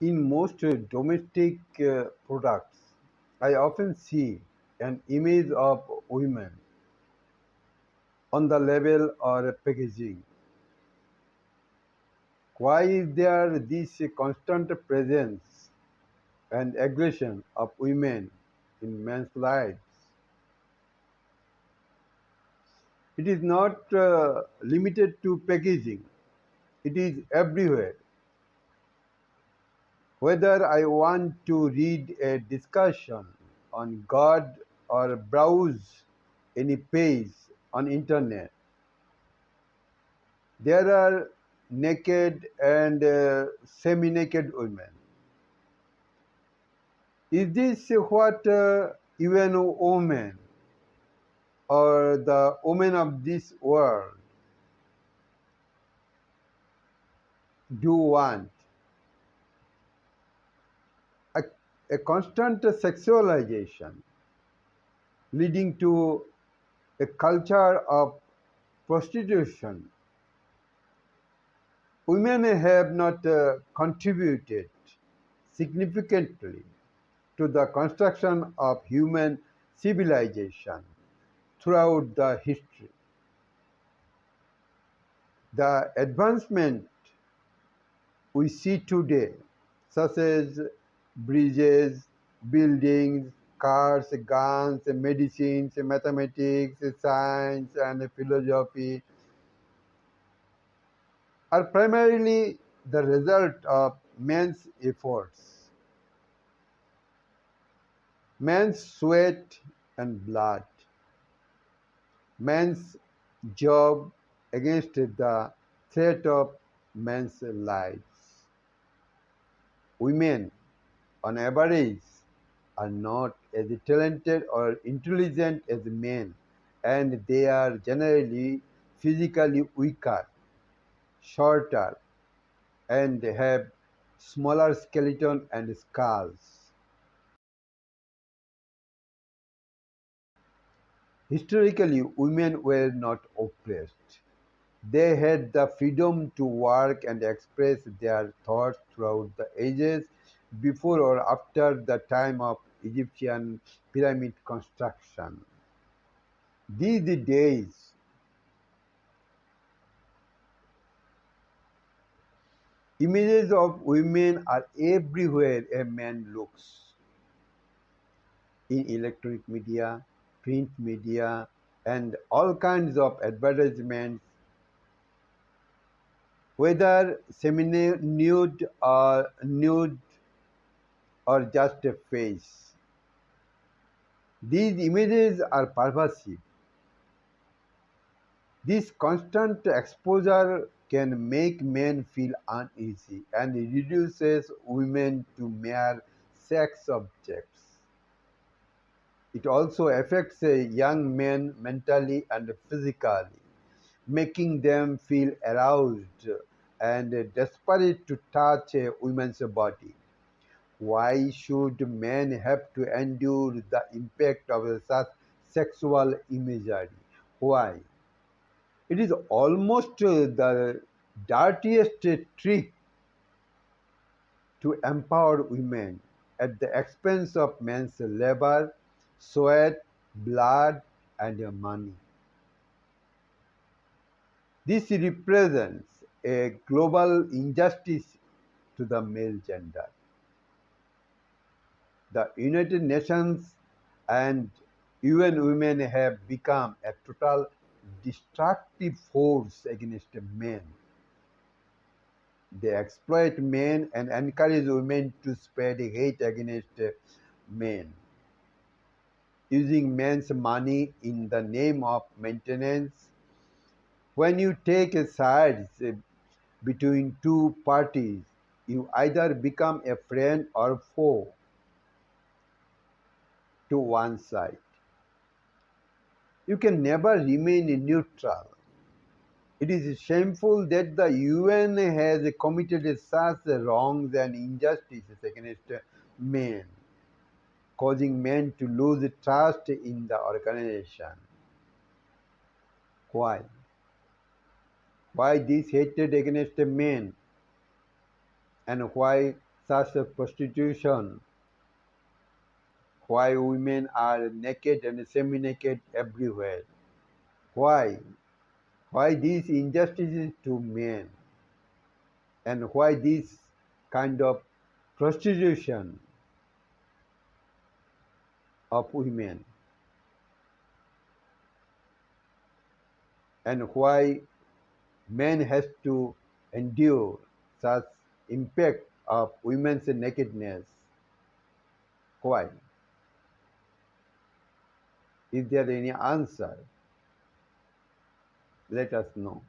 In most domestic products, I often see an image of women on the label or packaging. Why is there this constant presence and aggression of women in men's lives? It is not limited to packaging, it is everywhere. Whether I want to read a discussion on God or browse any page on internet, there are naked and semi-naked women. Is this what even women or the women of this world do want? A, a constant sexualization leading to a culture of prostitution. Women have not contributed significantly to the construction of human civilization throughout the history. The advancement we see today, such as bridges, buildings, cars, guns, medicines, mathematics, science, and philosophy, are primarily the result of men's efforts, man's sweat and blood, man's job against the threat of men's lives. Women, on average, are not as talented or intelligent as men, and they are generally physically weaker, shorter, and have smaller skeleton and skulls. Historically, women were not oppressed. They had the freedom to work and express their thoughts throughout the ages, before or after the time of Egyptian pyramid construction. These days, images of women are everywhere a man looks, in electronic media, print media, and all kinds of advertisements, whether semi-nude or just a face. These images are pervasive. This constant exposure can make men feel uneasy and reduces women to mere sex objects. It also affects young men mentally and physically, making them feel aroused and desperate to touch a woman's body. Why should men have to endure the impact of such sexual imagery? Why? It is almost the dirtiest trick to empower women at the expense of men's labor, sweat, blood, and money. This represents a global injustice to the male gender. The United Nations and UN Women have become a total destructive force against men. They exploit men and encourage women to spread hate against men, using men's money in the name of maintenance. When you take a side between two parties, you either become a friend or foe to one side. You can never remain neutral. It is shameful that the UN has committed such wrongs and injustices against men, causing men to lose trust in the organization. Why? Why this hatred against men? And why such as prostitution, why women are naked and semi-naked everywhere. Why? Why these injustices to men? And why this kind of prostitution of women? And why men has to endure such impact of women's nakedness? Why? Is there any answer? Let us know.